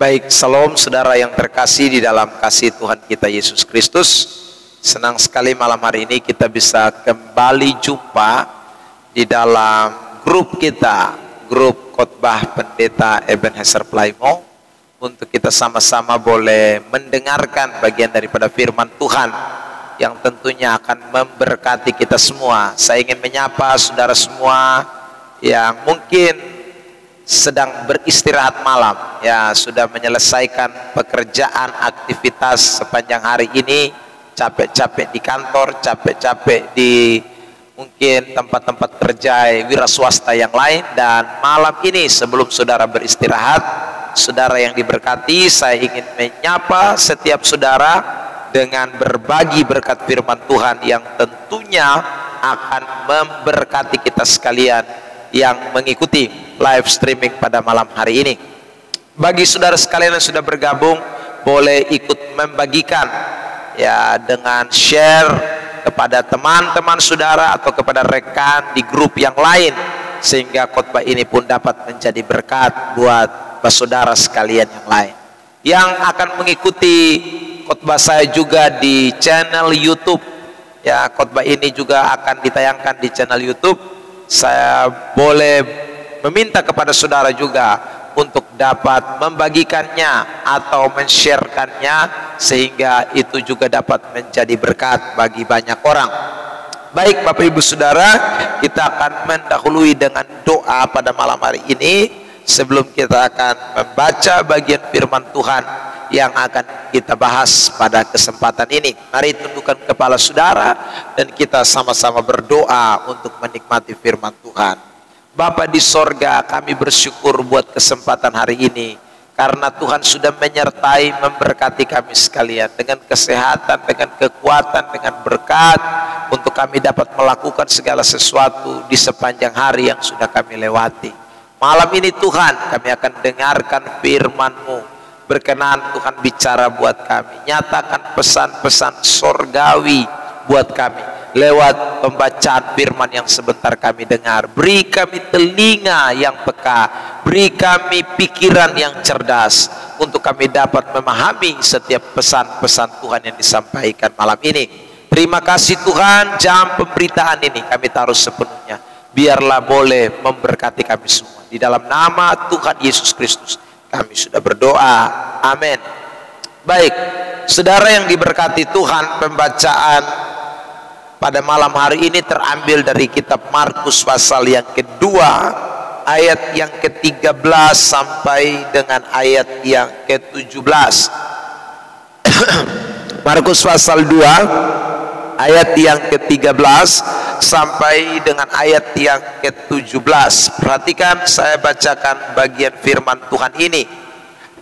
Baik, salam saudara yang terkasih di dalam kasih Tuhan kita Yesus Kristus. Senang sekali malam hari ini kita bisa kembali jumpa di dalam grup kita, grup khotbah Pendeta Ebenezer Plaimo, untuk kita sama-sama boleh mendengarkan bagian daripada firman Tuhan yang tentunya akan memberkati kita semua. Saya ingin menyapa saudara semua yang mungkin sedang beristirahat malam, ya, sudah menyelesaikan pekerjaan aktivitas sepanjang hari ini, capek-capek di kantor, capek-capek di mungkin tempat-tempat kerja wira swasta yang lain, dan malam ini sebelum saudara beristirahat, saudara yang diberkati, saya ingin menyapa setiap saudara dengan berbagi berkat firman Tuhan yang tentunya akan memberkati kita sekalian yang mengikuti live streaming pada malam hari ini. Bagi saudara sekalian yang sudah bergabung, boleh ikut membagikan, ya, dengan share kepada teman-teman saudara atau kepada rekan di grup yang lain, sehingga khotbah ini pun dapat menjadi berkat buat saudara sekalian yang lain yang akan mengikuti khotbah saya juga di channel YouTube. Ya, khotbah ini juga akan ditayangkan di channel YouTube. Saya boleh meminta kepada saudara juga untuk dapat membagikannya atau men-sharekannya, sehingga itu juga dapat menjadi berkat bagi banyak orang. Baik Bapak Ibu Saudara, kita akan mendahului dengan doa pada malam hari ini sebelum kita akan membaca bagian firman Tuhan yang akan kita bahas pada kesempatan ini. Mari tundukkan kepala saudara dan kita sama-sama berdoa untuk menikmati firman Tuhan. Bapa di sorga, kami bersyukur buat kesempatan hari ini, karena Tuhan sudah menyertai memberkati kami sekalian dengan kesehatan, dengan kekuatan, dengan berkat, untuk kami dapat melakukan segala sesuatu di sepanjang hari yang sudah kami lewati. Malam ini Tuhan, kami akan dengarkan firman-Mu. Berkenan Tuhan bicara buat kami, nyatakan pesan-pesan sorgawi buat kami lewat pembacaan firman yang sebentar kami dengar. Beri kami telinga yang peka, beri kami pikiran yang cerdas, untuk kami dapat memahami setiap pesan-pesan Tuhan yang disampaikan malam ini. Terima kasih Tuhan, jam pemberitaan ini kami taruh sepenuhnya, biarlah boleh memberkati kami semua. Di dalam nama Tuhan Yesus Kristus kami sudah berdoa, amin. Baik, saudara yang diberkati Tuhan, pembacaan pada malam hari ini terambil dari kitab Markus pasal yang kedua, ayat yang ke-13 sampai dengan ayat yang ke-17. Markus pasal 2 ayat yang ke-13 sampai dengan ayat yang ke-17. Perhatikan, saya bacakan bagian firman Tuhan ini.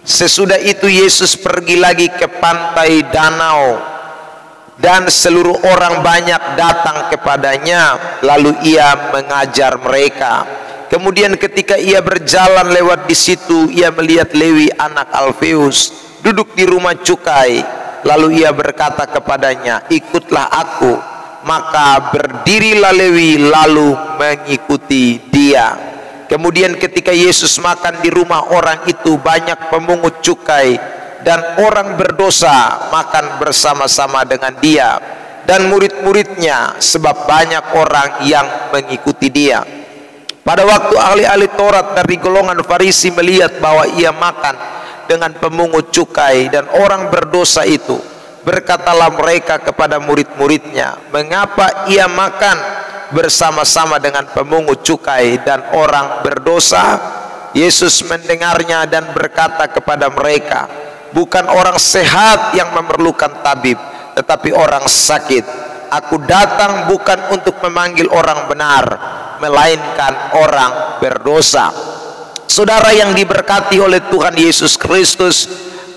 Sesudah itu Yesus pergi lagi ke pantai danau, dan seluruh orang banyak datang kepadanya, lalu ia mengajar mereka. Kemudian ketika ia berjalan lewat di situ, ia melihat Lewi anak Alfeus duduk di rumah cukai. Lalu ia berkata kepadanya, ikutlah aku. Maka berdirilah Lewi lalu mengikuti dia. Kemudian ketika Yesus makan di rumah orang itu, banyak pemungut cukai dan orang berdosa makan bersama-sama dengan dia dan murid-muridnya, sebab banyak orang yang mengikuti dia. Pada waktu ahli-ahli Taurat dari golongan Farisi melihat bahwa ia makan dengan pemungut cukai dan orang berdosa itu, berkatalah mereka kepada murid-muridnya, mengapa ia makan bersama-sama dengan pemungut cukai dan orang berdosa? Yesus mendengarnya dan berkata kepada mereka, bukan orang sehat yang memerlukan tabib, tetapi orang sakit. Aku datang bukan untuk memanggil orang benar, melainkan orang berdosa. Saudara yang diberkati oleh Tuhan Yesus Kristus,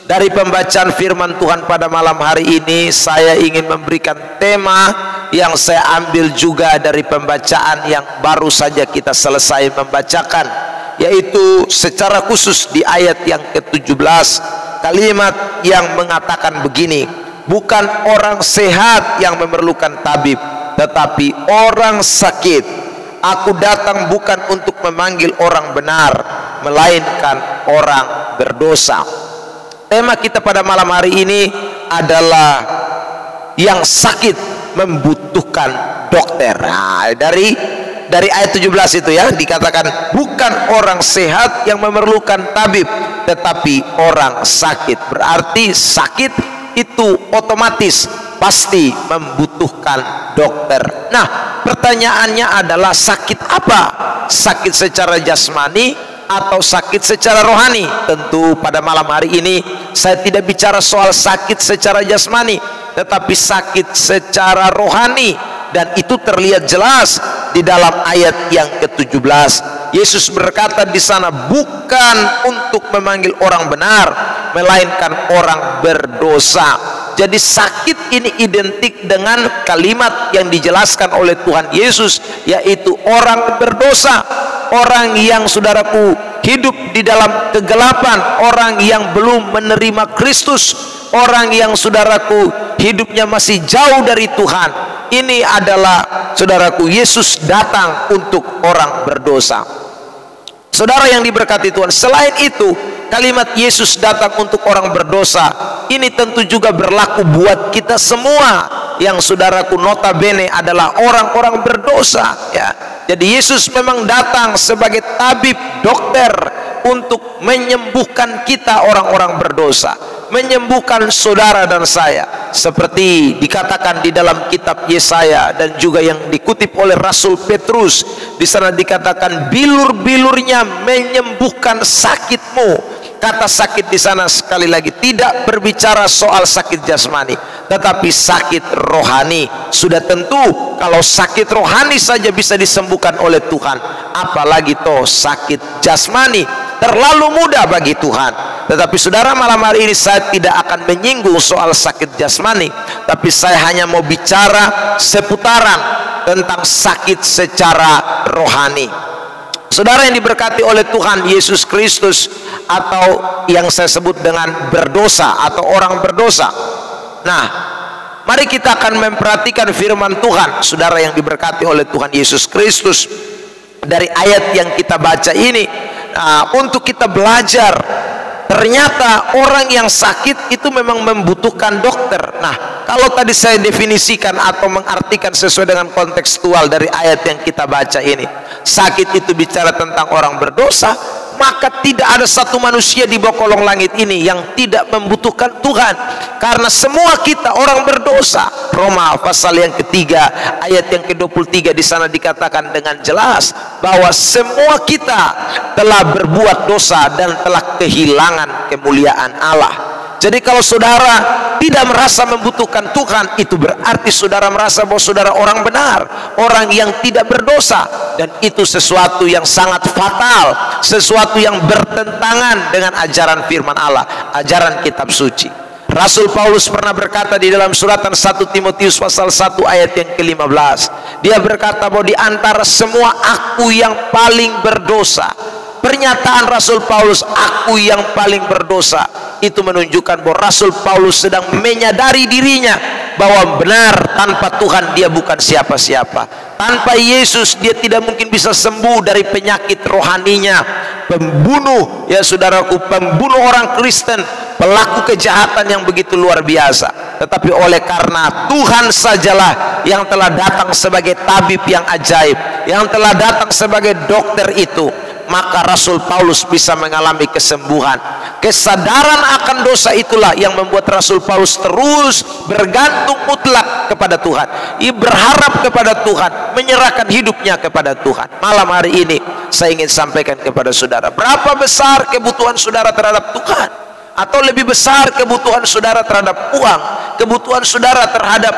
dari pembacaan firman Tuhan pada malam hari ini, saya ingin memberikan tema yang saya ambil juga dari pembacaan yang baru saja kita selesai membacakan, yaitu secara khusus di ayat yang ke-17, kalimat yang mengatakan begini, bukan orang sehat yang memerlukan tabib, tetapi orang sakit. Aku datang bukan untuk memanggil orang benar, melainkan orang berdosa. tema kita pada malam hari ini adalah yang sakit membutuhkan dokter. Nah, dari ayat 17 itu ya dikatakan, bukan orang sehat yang memerlukan tabib, tetapi orang sakit. Berarti sakit itu otomatis pasti membutuhkan dokter. Nah, pertanyaannya adalah sakit apa? Sakit secara jasmani atau sakit secara rohani? Tentu pada malam hari ini saya tidak bicara soal sakit secara jasmani, tetapi sakit secara rohani, dan itu terlihat jelas di dalam ayat yang ke-17. Yesus berkata di sana, bukan untuk memanggil orang benar, melainkan orang berdosa. Jadi sakit ini identik dengan kalimat yang dijelaskan oleh Tuhan Yesus, yaitu orang berdosa. Orang yang, saudaraku, hidup di dalam kegelapan, orang yang belum menerima Kristus, orang yang, saudaraku, hidupnya masih jauh dari Tuhan. Ini adalah, saudaraku, Yesus datang untuk orang berdosa. Saudara yang diberkati Tuhan, selain itu kalimat Yesus datang untuk orang berdosa ini tentu juga berlaku buat kita semua yang, saudaraku, notabene adalah orang-orang berdosa ya. Jadi Yesus memang datang sebagai tabib, dokter, untuk menyembuhkan kita orang-orang berdosa, menyembuhkan saudara dan saya, seperti dikatakan di dalam kitab Yesaya dan juga yang dikutip oleh Rasul Petrus. Di sana dikatakan, bilur-bilurnya menyembuhkan sakitmu. Kata sakit di sana sekali lagi tidak berbicara soal sakit jasmani, tetapi sakit rohani. Sudah tentu kalau sakit rohani saja bisa disembuhkan oleh Tuhan, apalagi toh sakit jasmani terlalu mudah bagi Tuhan. Tetapi saudara, malam hari ini saya tidak akan menyinggung soal sakit jasmani, tapi saya hanya mau bicara seputaran tentang sakit secara rohani. Saudara yang diberkati oleh Tuhan Yesus Kristus, atau yang saya sebut dengan berdosa atau orang berdosa. Nah, mari kita akan memperhatikan firman Tuhan, saudara yang diberkati oleh Tuhan Yesus Kristus, dari ayat yang kita baca ini, untuk kita belajar ternyata orang yang sakit itu memang membutuhkan dokter. Nah, kalau tadi saya definisikan atau mengartikan sesuai dengan kontekstual dari ayat yang kita baca ini, sakit itu bicara tentang orang berdosa, maka tidak ada satu manusia di bawah kolong langit ini yang tidak membutuhkan Tuhan, karena semua kita orang berdosa. Roma pasal yang ketiga ayat yang ke-23 di sana dikatakan dengan jelas bahwa semua kita telah berbuat dosa dan telah kehilangan kemuliaan Allah. Jadi kalau saudara tidak merasa membutuhkan Tuhan, itu berarti saudara merasa bahwa saudara orang benar, orang yang tidak berdosa, dan itu sesuatu yang sangat fatal, sesuatu yang bertentangan dengan ajaran firman Allah, ajaran kitab suci. Rasul Paulus pernah berkata di dalam suratan 1 Timotius pasal 1 ayat yang ke-15, dia berkata bahwa di antara semua aku yang paling berdosa. Pernyataan Rasul Paulus, aku yang paling berdosa, itu menunjukkan bahwa Rasul Paulus sedang menyadari dirinya bahwa benar tanpa Tuhan dia bukan siapa-siapa. Tanpa Yesus dia tidak mungkin bisa sembuh dari penyakit rohaninya. Pembunuh, ya saudaraku, pembunuh orang Kristen, pelaku kejahatan yang begitu luar biasa. Tetapi oleh karena Tuhan sajalah yang telah datang sebagai tabib yang ajaib, yang telah datang sebagai dokter itu, maka Rasul Paulus bisa mengalami kesembuhan. Kesadaran akan dosa itulah yang membuat Rasul Paulus terus bergantung mutlak kepada Tuhan, berharap kepada Tuhan, menyerahkan hidupnya kepada Tuhan. Malam hari ini saya ingin sampaikan kepada saudara, berapa besar kebutuhan saudara terhadap Tuhan, atau lebih besar kebutuhan saudara terhadap uang, kebutuhan saudara terhadap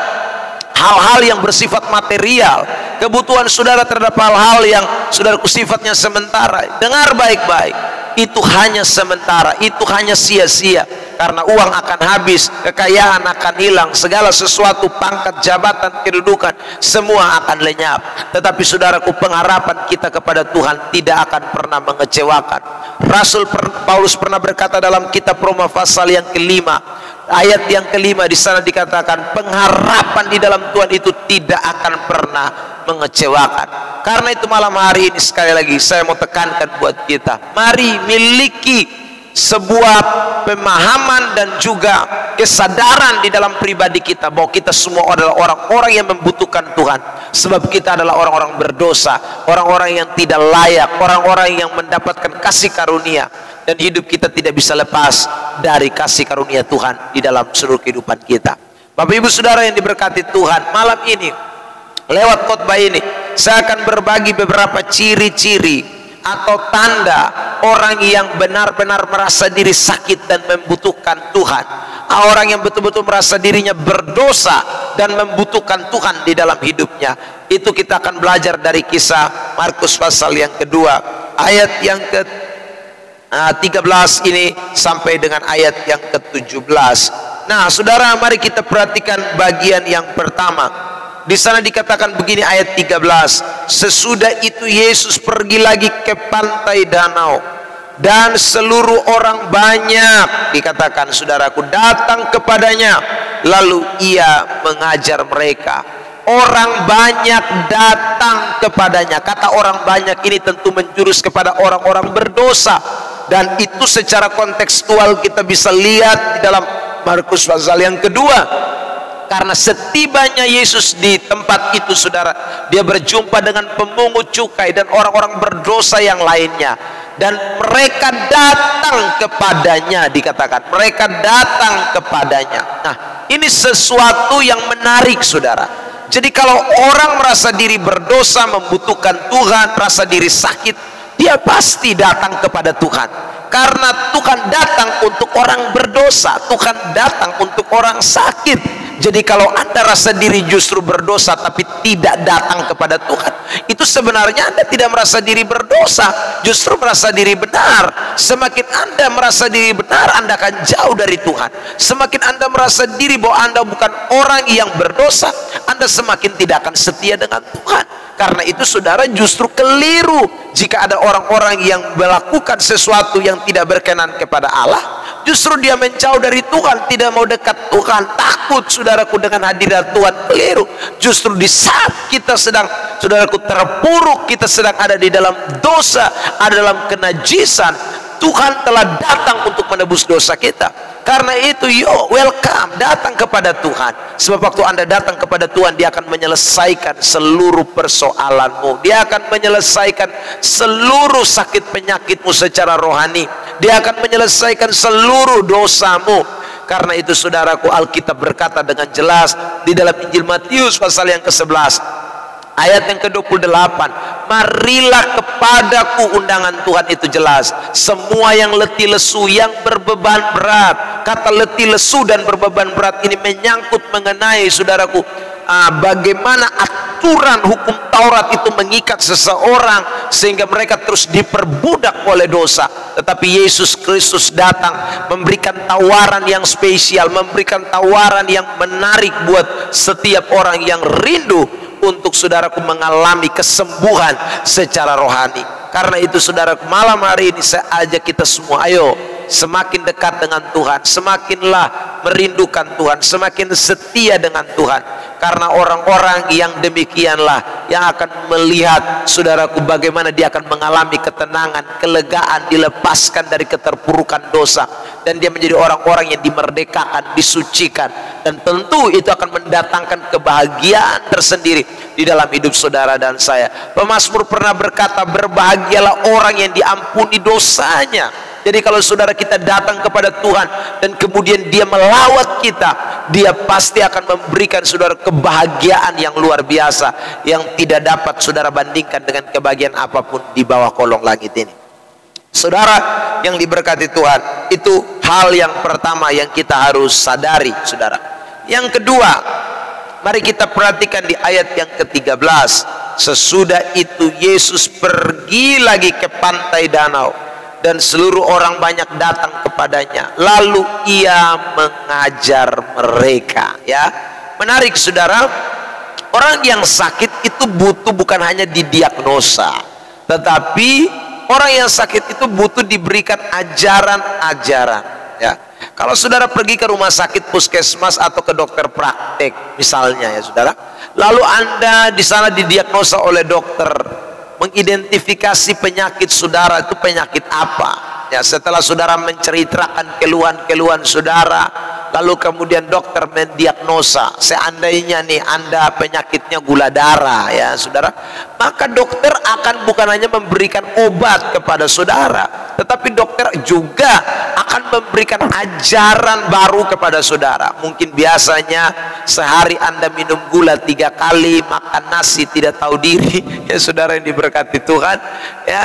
hal-hal yang bersifat material, kebutuhan saudara terhadap hal-hal yang saudaraku sifatnya sementara. Dengar baik-baik, itu hanya sementara, itu hanya sia-sia, karena uang akan habis, kekayaan akan hilang, segala sesuatu, pangkat, jabatan, kedudukan, semua akan lenyap. Tetapi saudaraku, pengharapan kita kepada Tuhan tidak akan pernah mengecewakan. Rasul Paulus pernah berkata dalam kitab Roma pasal yang kelima ayat yang kelima, di sana dikatakan pengharapan di dalam Tuhan itu tidak akan pernah mengecewakan. Karena itu malam hari ini sekali lagi saya mau tekankan buat kita, mari miliki sebuah pemahaman dan juga kesadaran di dalam pribadi kita bahwa kita semua adalah orang-orang yang membutuhkan Tuhan, sebab kita adalah orang-orang berdosa, orang-orang yang tidak layak, orang-orang yang mendapatkan kasih karunia, dan hidup kita tidak bisa lepas dari kasih karunia Tuhan di dalam seluruh kehidupan kita. Bapak Ibu Saudara yang diberkati Tuhan, malam ini lewat khotbah ini saya akan berbagi beberapa ciri-ciri atau tanda orang yang benar-benar merasa diri sakit dan membutuhkan Tuhan, orang yang betul-betul merasa dirinya berdosa dan membutuhkan Tuhan di dalam hidupnya. Itu kita akan belajar dari kisah Markus pasal yang kedua, ayat yang ke 13 ini sampai dengan ayat yang ke-17. Nah, saudara, mari kita perhatikan bagian yang pertama. Di sana dikatakan begini, ayat 13, sesudah itu Yesus pergi lagi ke pantai danau, dan seluruh orang banyak, dikatakan saudaraku, datang kepadanya, lalu ia mengajar mereka. Orang banyak datang kepadanya. Kata orang banyak ini tentu menjurus kepada orang-orang berdosa, dan itu secara kontekstual kita bisa lihat di dalam Markus pasal yang kedua. Karena setibanya Yesus di tempat itu, saudara, dia berjumpa dengan pemungut cukai dan orang-orang berdosa yang lainnya, dan mereka datang kepadanya, dikatakan mereka datang kepadanya. Nah, ini sesuatu yang menarik, saudara. Jadi kalau orang merasa diri berdosa, membutuhkan Tuhan, merasa diri sakit, dia pasti datang kepada Tuhan, karena Tuhan datang untuk orang berdosa, Tuhan datang untuk orang sakit. Jadi kalau Anda rasa diri justru berdosa tapi tidak datang kepada Tuhan, itu sebenarnya Anda tidak merasa diri berdosa, justru merasa diri benar. Semakin Anda merasa diri benar, Anda akan jauh dari Tuhan. Semakin Anda merasa diri bahwa Anda bukan orang yang berdosa, Anda semakin tidak akan setia dengan Tuhan. Karena itu, saudara, justru keliru jika ada orang-orang yang melakukan sesuatu yang tidak berkenan kepada Allah, justru dia menjauh dari Tuhan, tidak mau dekat Tuhan, takut, saudaraku, dengan hadirat Tuhan. Keliru. Justru di saat kita sedang, saudaraku, terpuruk, kita sedang ada di dalam dosa, ada dalam kenajisan, Tuhan telah datang untuk menebus dosa kita. Karena itu, yo, welcome, datang kepada Tuhan. Sebab waktu Anda datang kepada Tuhan, dia akan menyelesaikan seluruh persoalanmu. Dia akan menyelesaikan seluruh sakit penyakitmu secara rohani. Dia akan menyelesaikan seluruh dosamu. Karena itu, saudaraku, Alkitab berkata dengan jelas di dalam Injil Matius pasal yang ke-11 ayat yang ke-28, marilah kepadaku, undangan Tuhan itu jelas, semua yang letih lesu, yang berbeban berat. Kata letih lesu dan berbeban berat ini menyangkut mengenai, saudaraku, bagaimana aturan hukum Taurat itu mengikat seseorang sehingga mereka terus diperbudak oleh dosa. Tetapi Yesus Kristus datang memberikan tawaran yang spesial, memberikan tawaran yang menarik buat setiap orang yang rindu untuk, saudaraku, mengalami kesembuhan secara rohani. Karena itu, saudaraku, malam hari ini saya ajak kita semua, ayo semakin dekat dengan Tuhan, semakinlah merindukan Tuhan, semakin setia dengan Tuhan. Karena orang-orang yang demikianlah yang akan melihat, saudaraku, bagaimana dia akan mengalami ketenangan, kelegaan, dilepaskan dari keterpurukan dosa, dan dia menjadi orang-orang yang dimerdekakan, disucikan, dan tentu itu akan mendatangkan kebahagiaan tersendiri di dalam hidup saudara dan saya. Pemazmur pernah berkata, berbahagialah orang yang diampuni dosanya. Jadi kalau saudara kita datang kepada Tuhan dan kemudian dia melawat kita, dia pasti akan memberikan saudara kebahagiaan yang luar biasa, yang tidak dapat saudara bandingkan dengan kebahagiaan apapun di bawah kolong langit ini. Saudara yang diberkati Tuhan, itu hal yang pertama yang kita harus sadari, saudara. Yang kedua, mari kita perhatikan di ayat yang ke-13. Sesudah itu Yesus pergi lagi ke pantai danau, dan seluruh orang banyak datang kepadanya, lalu ia mengajar mereka. Ya, menarik, saudara. Orang yang sakit itu butuh bukan hanya didiagnosa, tetapi orang yang sakit itu butuh diberikan ajaran-ajaran. Ya, kalau saudara pergi ke rumah sakit, puskesmas, atau ke dokter praktek misalnya, ya saudara, lalu Anda di sana didiagnosa oleh dokter, mengidentifikasi penyakit saudara itu penyakit apa, Ya, setelah saudara menceritakan keluhan-keluhan saudara, lalu kemudian dokter mendiagnosa, seandainya nih Anda penyakitnya gula darah, ya saudara, maka dokter akan bukan hanya memberikan obat kepada saudara, tetapi dokter juga akan memberikan ajaran baru kepada saudara. Mungkin biasanya sehari Anda minum gula 3 kali, makan nasi tidak tahu diri, ya saudara yang diberkati Tuhan, ya.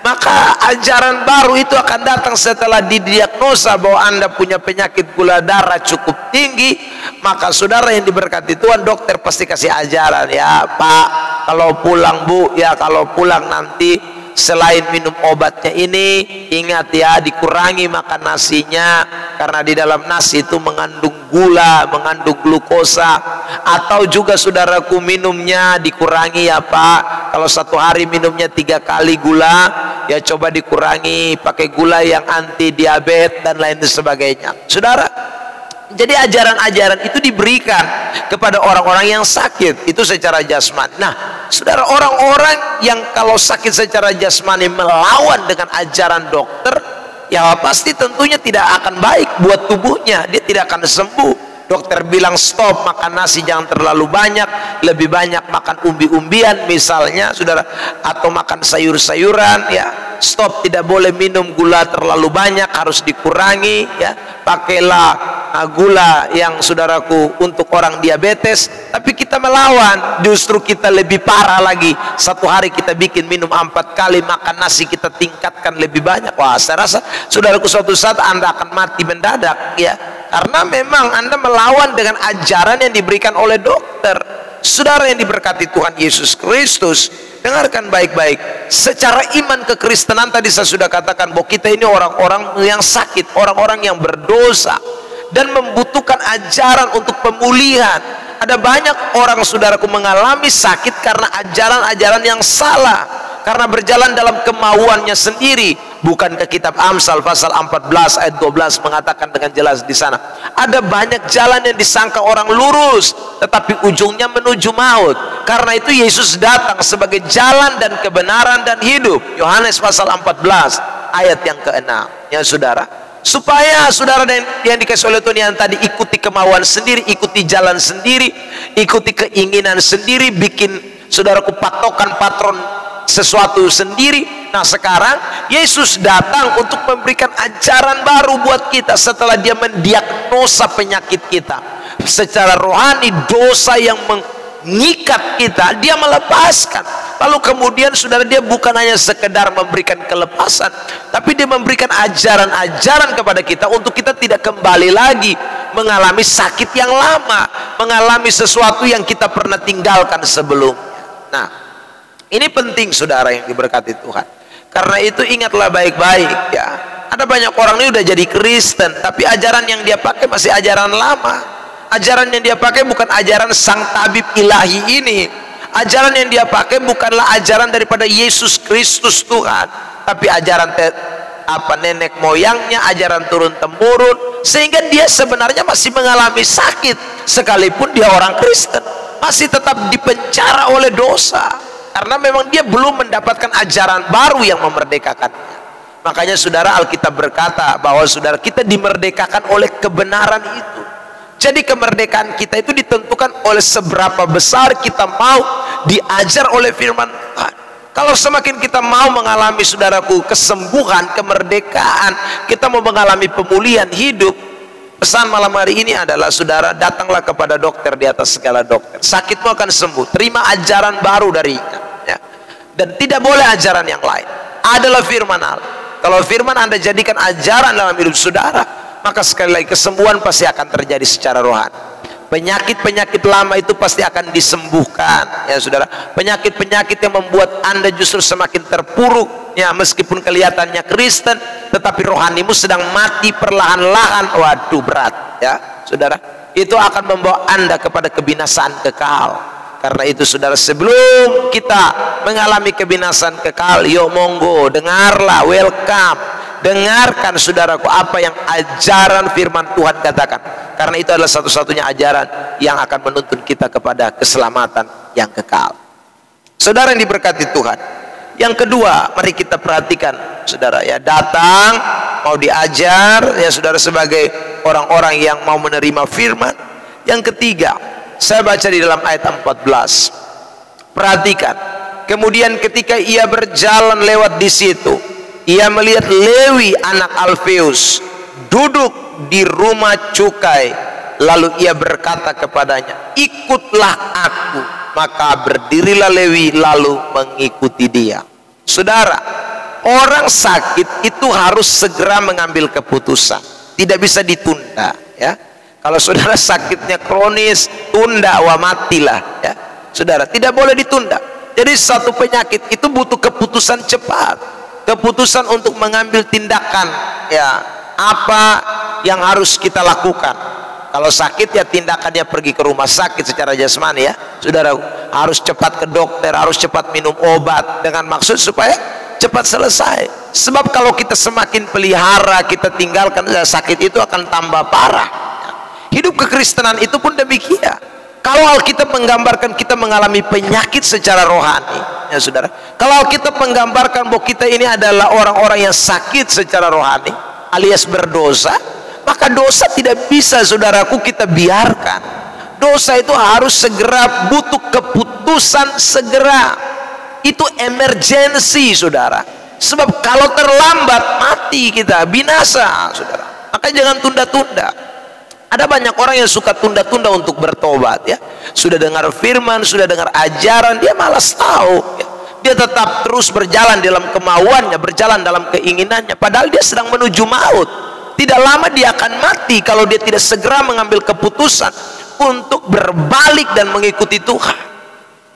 Maka ajaran baru itu akan datang setelah didiagnosa bahwa Anda punya penyakit gula darah cukup tinggi. Maka saudara yang diberkati Tuhan, dokter pasti kasih ajaran, ya Pak, kalau pulang Bu, ya kalau pulang nanti selain minum obatnya ini, ingat ya, dikurangi makan nasinya, karena di dalam nasi itu mengandung gula, mengandung glukosa. Atau juga saudaraku, minumnya dikurangi ya Pak, kalau 1 hari minumnya 3 kali gula, ya coba dikurangi pakai gula yang anti diabetes dan lain sebagainya. Saudara, jadi ajaran-ajaran itu diberikan kepada orang-orang yang sakit itu secara jasmani. Nah saudara, orang-orang yang kalau sakit secara jasmani melawan dengan ajaran dokter, ya pasti tentunya tidak akan baik buat tubuhnya, dia tidak akan sembuh. Dokter bilang stop makan nasi, jangan terlalu banyak, lebih banyak makan umbi-umbian misalnya saudara, atau makan sayur-sayuran, ya stop, tidak boleh minum gula terlalu banyak, harus dikurangi, ya pakailah gula yang saudaraku untuk orang diabetes. Tapi kita melawan, justru kita lebih parah lagi. 1 hari kita bikin minum 4 kali, makan nasi kita tingkatkan lebih banyak. Wah, saya rasa saudaraku suatu saat Anda akan mati mendadak, ya, karena memang Anda melawan dengan ajaran yang diberikan oleh dokter. Saudara yang diberkati Tuhan Yesus Kristus, dengarkan baik-baik. Secara iman kekristenan tadi saya sudah katakan bahwa kita ini orang-orang yang sakit, orang-orang yang berdosa dan membutuhkan ajaran untuk pemulihan. Ada banyak orang saudaraku mengalami sakit karena ajaran-ajaran yang salah, karena berjalan dalam kemauannya sendiri. Bukankah kitab Amsal pasal 14 ayat 12 mengatakan dengan jelas di sana, ada banyak jalan yang disangka orang lurus tetapi ujungnya menuju maut. Karena itu Yesus datang sebagai jalan dan kebenaran dan hidup. Yohanes pasal 14 ayat yang ke-6, ya saudara, supaya saudara yang dikasih oleh Tuhan yang tadi ikuti kemauan sendiri, ikuti jalan sendiri, ikuti keinginan sendiri, bikin saudaraku patokan patron sesuatu sendiri. Nah sekarang Yesus datang untuk memberikan ajaran baru buat kita setelah dia mendiagnosa penyakit kita secara rohani, dosa yang mengikat kita, dia melepaskan. Lalu kemudian saudara, dia bukan hanya sekedar memberikan kelepasan, tapi dia memberikan ajaran-ajaran kepada kita untuk kita tidak kembali lagi mengalami sakit yang lama, mengalami sesuatu yang kita pernah tinggalkan sebelumnya. Nah ini penting saudara yang diberkati Tuhan. Karena itu ingatlah baik-baik, ya. Ada banyak orang ini udah jadi Kristen, tapi ajaran yang dia pakai masih ajaran lama. Ajaran yang dia pakai bukan ajaran sang tabib ilahi ini. Ajaran yang dia pakai bukanlah ajaran daripada Yesus Kristus Tuhan, tapi ajaran nenek moyangnya, ajaran turun temurun, sehingga dia sebenarnya masih mengalami sakit sekalipun dia orang Kristen, masih tetap dipenjara oleh dosa. Karena memang dia belum mendapatkan ajaran baru yang memerdekakannya. Makanya saudara, Alkitab berkata bahwa saudara kita dimerdekakan oleh kebenaran itu. Jadi kemerdekaan kita itu ditentukan oleh seberapa besar kita mau diajar oleh firman Tuhan. Kalau semakin kita mau mengalami saudaraku kesembuhan, kemerdekaan, kita mau mengalami pemulihan hidup, pesan malam hari ini adalah saudara, datanglah kepada dokter di atas segala dokter. Sakitmu akan sembuh. Terima ajaran baru darinya, ya. Dan tidak boleh ajaran yang lain. Adalah firman Allah. Kalau firman Anda jadikan ajaran dalam hidup saudara, maka sekali lagi kesembuhan pasti akan terjadi secara rohani. Penyakit-penyakit lama itu pasti akan disembuhkan, ya saudara. Penyakit-penyakit yang membuat Anda justru semakin terpuruk, ya, meskipun kelihatannya Kristen tetapi rohanimu sedang mati perlahan-lahan. Waduh, berat, ya saudara. Itu akan membawa Anda kepada kebinasaan kekal. Karena itu saudara, sebelum kita mengalami kebinasaan kekal, yuk monggo dengarlah, welcome, dengarkan saudaraku apa yang ajaran firman Tuhan katakan. Karena itu adalah satu-satunya ajaran yang akan menuntun kita kepada keselamatan yang kekal. Saudara yang diberkati Tuhan, Yang kedua, mari kita perhatikan saudara ya, datang mau diajar ya saudara sebagai orang-orang yang mau menerima firman. Yang ketiga, saya baca di dalam ayat 14. Perhatikan. Kemudian ketika ia berjalan lewat di situ, ia melihat Lewi anak Alfeus duduk di rumah cukai. Lalu ia berkata kepadanya, ikutlah aku. Maka berdirilah Lewi lalu mengikuti dia. Saudara, orang sakit itu harus segera mengambil keputusan, tidak bisa ditunda ya. Kalau saudara sakitnya kronis, tunda, wah matilah ya. Saudara, tidak boleh ditunda. Jadi satu penyakit itu butuh keputusan cepat, keputusan untuk mengambil tindakan ya, apa yang harus kita lakukan. Kalau sakit ya tindakannya pergi ke rumah sakit secara jasmani ya. Saudara harus cepat ke dokter, harus cepat minum obat dengan maksud supaya cepat selesai. Sebab kalau kita semakin pelihara, kita tinggalkan, sakit itu akan tambah parah. Hidup kekristenan itu pun demikian. Kalau Alkitab menggambarkan kita mengalami penyakit secara rohani ya saudara. Kalau Alkitab menggambarkan bahwa kita ini adalah orang-orang yang sakit secara rohani alias berdosa, maka dosa tidak bisa saudaraku kita biarkan. Dosa itu harus segera, butuh keputusan segera. Itu emergency saudara. Sebab kalau terlambat mati kita, binasa saudara. Maka jangan tunda-tunda. Ada banyak orang yang suka tunda-tunda untuk bertobat ya. Sudah dengar firman, sudah dengar ajaran, dia malas tahu ya. Dia tetap terus berjalan dalam kemauannya, berjalan dalam keinginannya, padahal dia sedang menuju maut. Tidak lama dia akan mati kalau dia tidak segera mengambil keputusan untuk berbalik dan mengikuti Tuhan.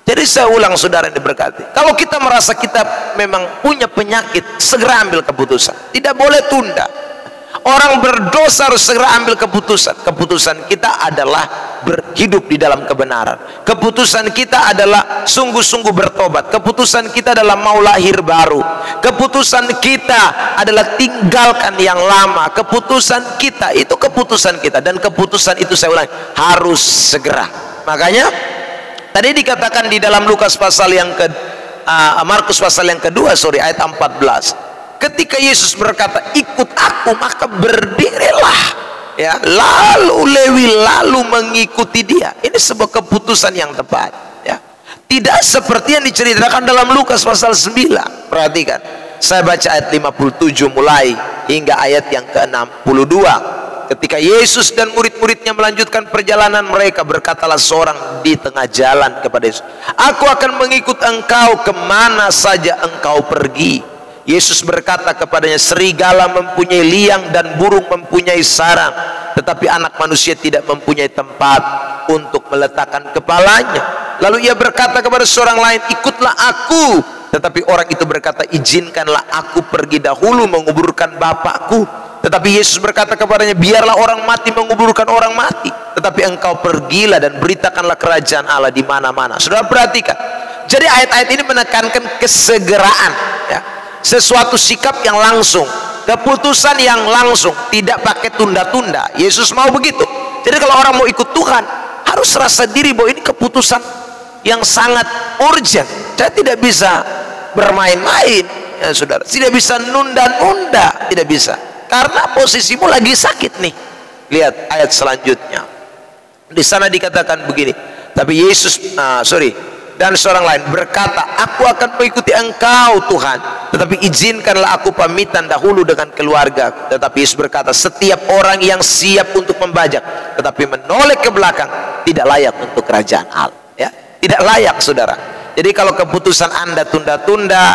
Jadi saya ulang saudara yang diberkati, kalau kita merasa kita memang punya penyakit, segera ambil keputusan, tidak boleh tunda. Orang berdosa harus segera ambil keputusan. Keputusan kita adalah berhidup di dalam kebenaran. Keputusan kita adalah sungguh-sungguh bertobat. Keputusan kita adalah mau lahir baru. Keputusan kita adalah tinggalkan yang lama. Keputusan kita itu keputusan kita, dan keputusan itu saya ulang harus segera. Makanya tadi dikatakan di dalam Lukas pasal yang Markus pasal yang kedua, ayat 14. Ketika Yesus berkata ikut aku, maka berdirilah ya, lalu Lewi lalu mengikuti dia. Ini sebuah keputusan yang tepat ya. Tidak seperti yang diceritakan dalam Lukas pasal 9. Perhatikan, saya baca ayat 57 mulai hingga ayat yang ke-62. Ketika Yesus dan murid-muridnya melanjutkan perjalanan mereka, berkatalah seorang di tengah jalan kepada Yesus, aku akan mengikut engkau kemana saja engkau pergi. Yesus berkata kepadanya, serigala mempunyai liang dan burung mempunyai sarang, tetapi anak manusia tidak mempunyai tempat untuk meletakkan kepalanya. Lalu ia berkata kepada seorang lain, ikutlah aku. Tetapi orang itu berkata, izinkanlah aku pergi dahulu menguburkan bapakku. Tetapi Yesus berkata kepadanya, biarlah orang mati menguburkan orang mati, tetapi engkau pergilah dan beritakanlah kerajaan Allah di mana-mana. Saudara perhatikan, jadi ayat-ayat ini menekankan kesegeraan ya. Sesuatu sikap yang langsung, keputusan yang langsung, tidak pakai tunda-tunda. Yesus mau begitu. Jadi kalau orang mau ikut Tuhan, harus rasa diri bahwa ini keputusan yang sangat urgent. Saya tidak bisa bermain-main ya saudara, tidak bisa nunda-nunda, tidak bisa, karena posisimu lagi sakit nih. Lihat ayat selanjutnya, di sana dikatakan begini, tapi Yesus dan seorang lain berkata, aku akan mengikuti engkau Tuhan, tetapi izinkanlah aku pamitan dahulu dengan keluarga. Tetapi Yesus berkata, setiap orang yang siap untuk membajak tetapi menoleh ke belakang tidak layak untuk kerajaan Allah ya. Tidak layak saudara. Jadi kalau keputusan Anda tunda-tunda,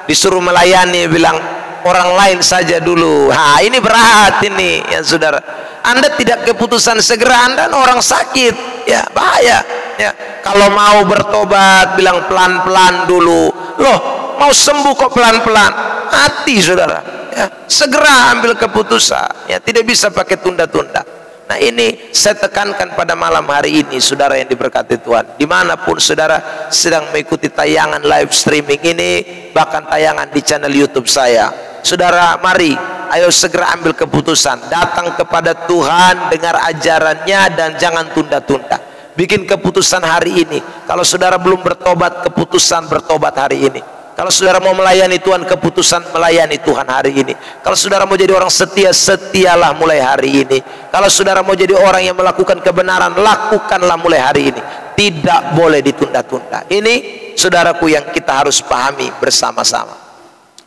disuruh melayani, bilang orang lain saja dulu, ini berat ini ya saudara. Anda tidak keputusan segera, Anda orang sakit ya, bahaya ya. Kalau mau bertobat, bilang pelan-pelan dulu. Loh, mau sembuh kok pelan-pelan? Hati saudara ya. Segera ambil keputusan ya, tidak bisa pakai tunda-tunda. Nah ini saya tekankan pada malam hari ini saudara yang diberkati Tuhan, dimanapun saudara sedang mengikuti tayangan live streaming ini, bahkan tayangan di channel YouTube saya, saudara mari ayo segera ambil keputusan, datang kepada Tuhan, dengar ajarannya, dan jangan tunda-tunda. Bikin keputusan hari ini. Kalau saudara belum bertobat, keputusan bertobat hari ini. Kalau saudara mau melayani Tuhan, keputusan melayani Tuhan hari ini. Kalau saudara mau jadi orang setia, setialah mulai hari ini. Kalau saudara mau jadi orang yang melakukan kebenaran, lakukanlah mulai hari ini. Tidak boleh ditunda-tunda. Ini saudaraku yang kita harus pahami bersama-sama.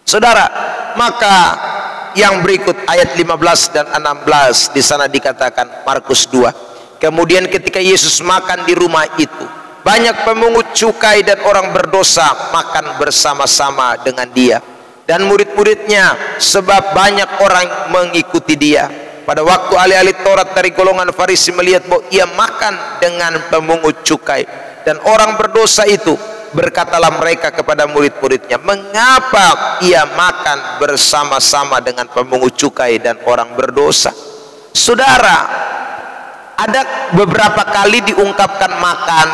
Saudara, maka yang berikut ayat 15 dan 16 di sana dikatakan, Markus 2. Kemudian ketika Yesus makan di rumah itu, banyak pemungut cukai dan orang berdosa makan bersama-sama dengan dia dan murid-muridnya, sebab banyak orang mengikuti dia. Pada waktu ahli-ahli Taurat dari golongan Farisi melihat bahwa ia makan dengan pemungut cukai dan orang berdosa itu, berkatalah mereka kepada murid-muridnya, mengapa ia makan bersama-sama dengan pemungut cukai dan orang berdosa? Saudara, ada beberapa kali diungkapkan makan,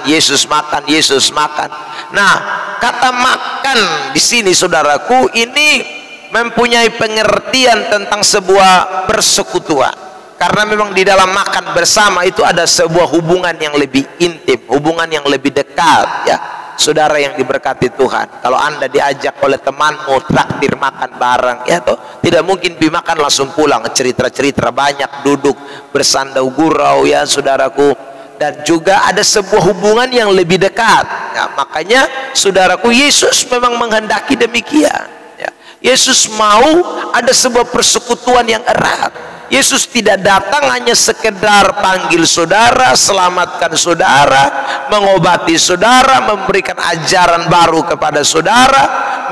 Yesus makan, Yesus makan. Nah, kata makan di sini saudaraku ini mempunyai pengertian tentang sebuah persekutuan. Karena memang di dalam makan bersama itu ada sebuah hubungan yang lebih intim, hubungan yang lebih dekat, ya. Saudara yang diberkati Tuhan, kalau Anda diajak oleh temanmu traktir makan bareng, ya toh, tidak mungkin dimakan langsung pulang, cerita-cerita banyak, duduk bersandau gurau, ya saudaraku. Dan juga ada sebuah hubungan yang lebih dekat, ya. Makanya saudaraku, Yesus memang menghendaki demikian, ya. Yesus mau ada sebuah persekutuan yang erat. Yesus tidak datang hanya sekedar panggil saudara, selamatkan saudara, mengobati saudara, memberikan ajaran baru kepada saudara,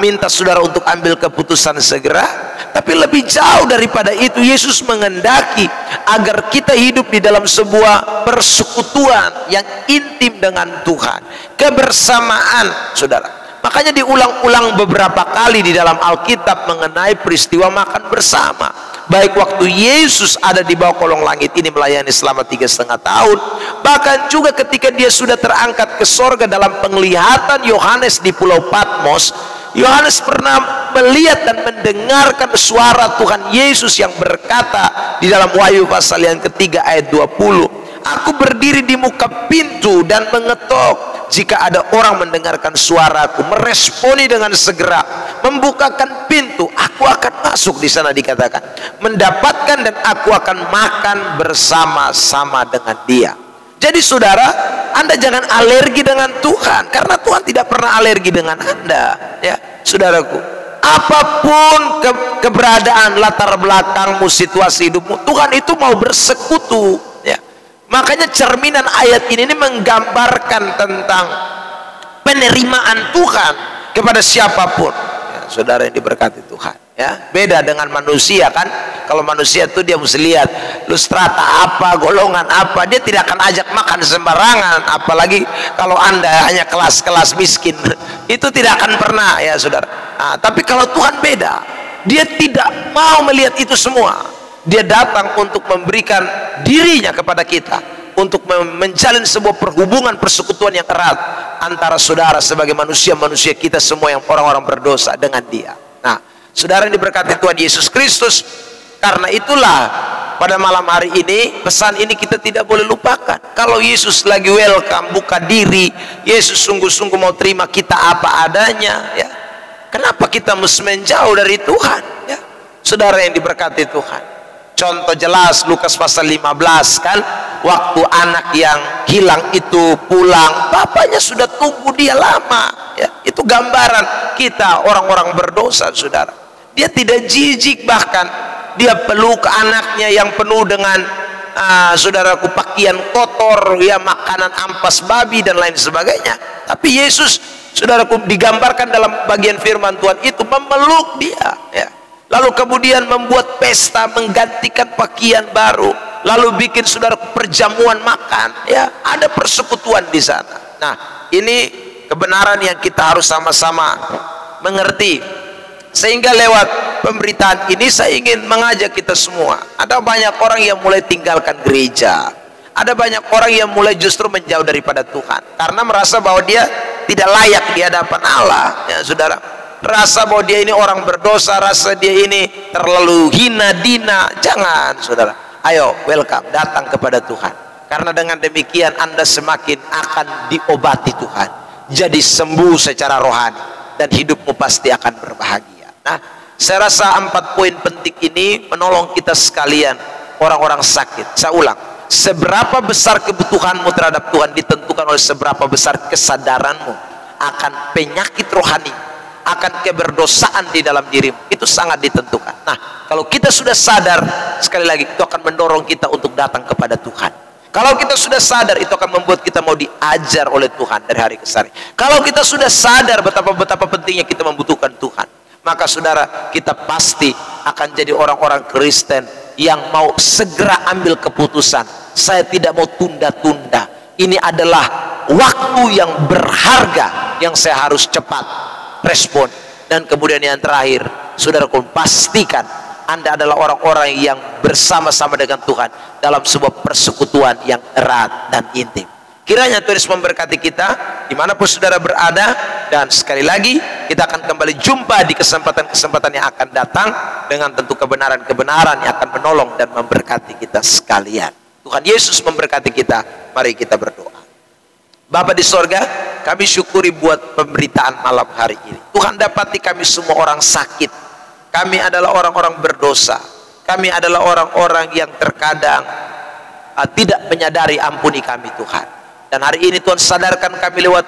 minta saudara untuk ambil keputusan segera. Tapi lebih jauh daripada itu, Yesus menghendaki agar kita hidup di dalam sebuah persekutuan yang intim dengan Tuhan, kebersamaan, saudara. Makanya diulang-ulang beberapa kali di dalam Alkitab mengenai peristiwa makan bersama. Baik waktu Yesus ada di bawah kolong langit ini melayani selama 3,5 tahun, bahkan juga ketika dia sudah terangkat ke sorga dalam penglihatan Yohanes di Pulau Patmos, Yohanes pernah melihat dan mendengarkan suara Tuhan Yesus yang berkata di dalam Wahyu pasal yang ketiga ayat 20, aku berdiri di muka pintu dan mengetok. Jika ada orang mendengarkan suaraku, meresponi dengan segera, membukakan pintu, aku akan masuk. Di sana dikatakan mendapatkan dan aku akan makan bersama-sama dengan dia. Jadi saudara, Anda jangan alergi dengan Tuhan, karena Tuhan tidak pernah alergi dengan Anda, ya saudaraku. Apapun keberadaan latar belakangmu, situasi hidupmu, Tuhan itu mau bersekutu, ya. Makanya cerminan ayat ini menggambarkan tentang penerimaan Tuhan kepada siapapun, ya, saudara yang diberkati Tuhan, ya. Beda dengan manusia kan. Kalau manusia itu dia mesti lihat lu strata apa, golongan apa, dia tidak akan ajak makan sembarangan. Apalagi kalau Anda hanya kelas-kelas miskin, itu tidak akan pernah, ya saudara. Nah, tapi kalau Tuhan beda, dia tidak mau melihat itu semua. Dia datang untuk memberikan dirinya kepada kita, untuk menjalin sebuah perhubungan persekutuan yang erat antara saudara sebagai manusia-manusia kita semua yang orang-orang berdosa dengan dia. Nah, saudara yang diberkati Tuhan Yesus Kristus, karena itulah pada malam hari ini pesan ini kita tidak boleh lupakan. Kalau Yesus lagi welcome, buka diri, Yesus sungguh-sungguh mau terima kita apa adanya, ya. Kenapa kita mesti menjauh dari Tuhan, ya? Saudara yang diberkati Tuhan, contoh jelas Lukas pasal 15 kan, waktu anak yang hilang itu pulang, bapaknya sudah tunggu dia lama, ya. Itu gambaran kita orang-orang berdosa, saudara. Dia tidak jijik, bahkan dia peluk anaknya yang penuh dengan saudaraku pakaian kotor, ya, makanan ampas babi dan lain sebagainya. Tapi Yesus, saudaraku, digambarkan dalam bagian firman Tuhan itu memeluk dia, ya. Lalu kemudian membuat pesta, menggantikan pakaian baru, lalu bikin saudara perjamuan makan, ya. Ada persekutuan di sana. Nah, ini kebenaran yang kita harus sama-sama mengerti. Sehingga lewat pemberitaan ini saya ingin mengajak kita semua. Ada banyak orang yang mulai tinggalkan gereja, ada banyak orang yang mulai justru menjauh daripada Tuhan karena merasa bahwa dia tidak layak di hadapan Allah, ya saudara. Rasa bahwa dia ini orang berdosa, rasa dia ini terlalu hina dina. Jangan, saudara. Ayo, welcome, datang kepada Tuhan. Karena dengan demikian Anda semakin akan diobati Tuhan. jadi sembuh secara rohani, dan hidupmu pasti akan berbahagia. Nah, saya rasa 4 poin penting ini menolong kita sekalian, orang-orang sakit. Saya ulang, seberapa besar kebutuhanmu terhadap Tuhan ditentukan oleh seberapa besar kesadaranmu akan penyakit rohani, akan keberdosaan di dalam dirimu. Itu sangat ditentukan. Nah, kalau kita sudah sadar, sekali lagi, itu akan mendorong kita untuk datang kepada Tuhan. Kalau kita sudah sadar, itu akan membuat kita mau diajar oleh Tuhan dari hari ke hari. Kalau kita sudah sadar betapa pentingnya kita membutuhkan Tuhan, maka saudara, kita pasti akan jadi orang-orang Kristen yang mau segera ambil keputusan. Saya tidak mau tunda-tunda. Ini adalah waktu yang berharga yang saya harus cepat respon. Dan kemudian yang terakhir, saudaraku, pastikan Anda adalah orang-orang yang bersama-sama dengan Tuhan dalam sebuah persekutuan yang erat dan intim. Kiranya Tuhan Yesus memberkati kita dimanapun saudara berada, dan sekali lagi kita akan kembali jumpa di kesempatan-kesempatan yang akan datang dengan tentu kebenaran-kebenaran yang akan menolong dan memberkati kita sekalian. Tuhan Yesus memberkati kita. Mari kita berdoa. Bapa di sorga, kami syukuri buat pemberitaan malam hari ini. Tuhan, dapati kami semua orang sakit. Kami adalah orang-orang berdosa. Kami adalah orang-orang yang terkadang tidak menyadari, ampuni kami Tuhan. Dan hari ini Tuhan sadarkan kami lewat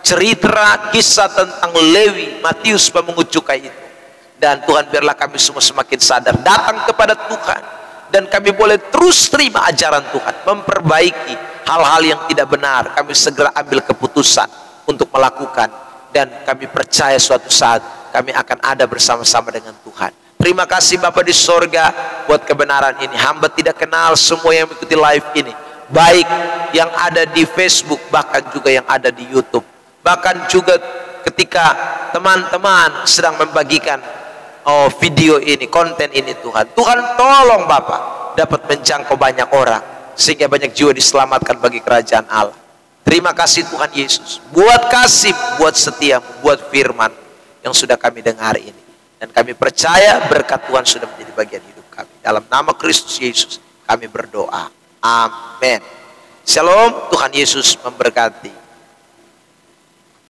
cerita kisah tentang Lewi, Matius pemungut cukai itu. Dan Tuhan, biarlah kami semua semakin sadar, datang kepada Tuhan, dan kami boleh terus terima ajaran Tuhan, memperbaiki hal-hal yang tidak benar. Kami segera ambil keputusan untuk melakukan, dan kami percaya suatu saat kami akan ada bersama-sama dengan Tuhan. Terima kasih Bapa di sorga buat kebenaran ini. Hamba tidak kenal semua yang mengikuti live ini, baik yang ada di Facebook, bahkan juga yang ada di YouTube, bahkan juga ketika teman-teman sedang membagikan video ini, konten ini. Tuhan tolong Bapa dapat menjangkau banyak orang, sehingga banyak jiwa diselamatkan bagi kerajaan Allah. Terima kasih Tuhan Yesus, buat kasih, buat setiamu, buat firman yang sudah kami dengar ini. Dan kami percaya berkat Tuhan sudah menjadi bagian hidup kami. Dalam nama Kristus Yesus kami berdoa. Amin. Shalom. Tuhan Yesus memberkati.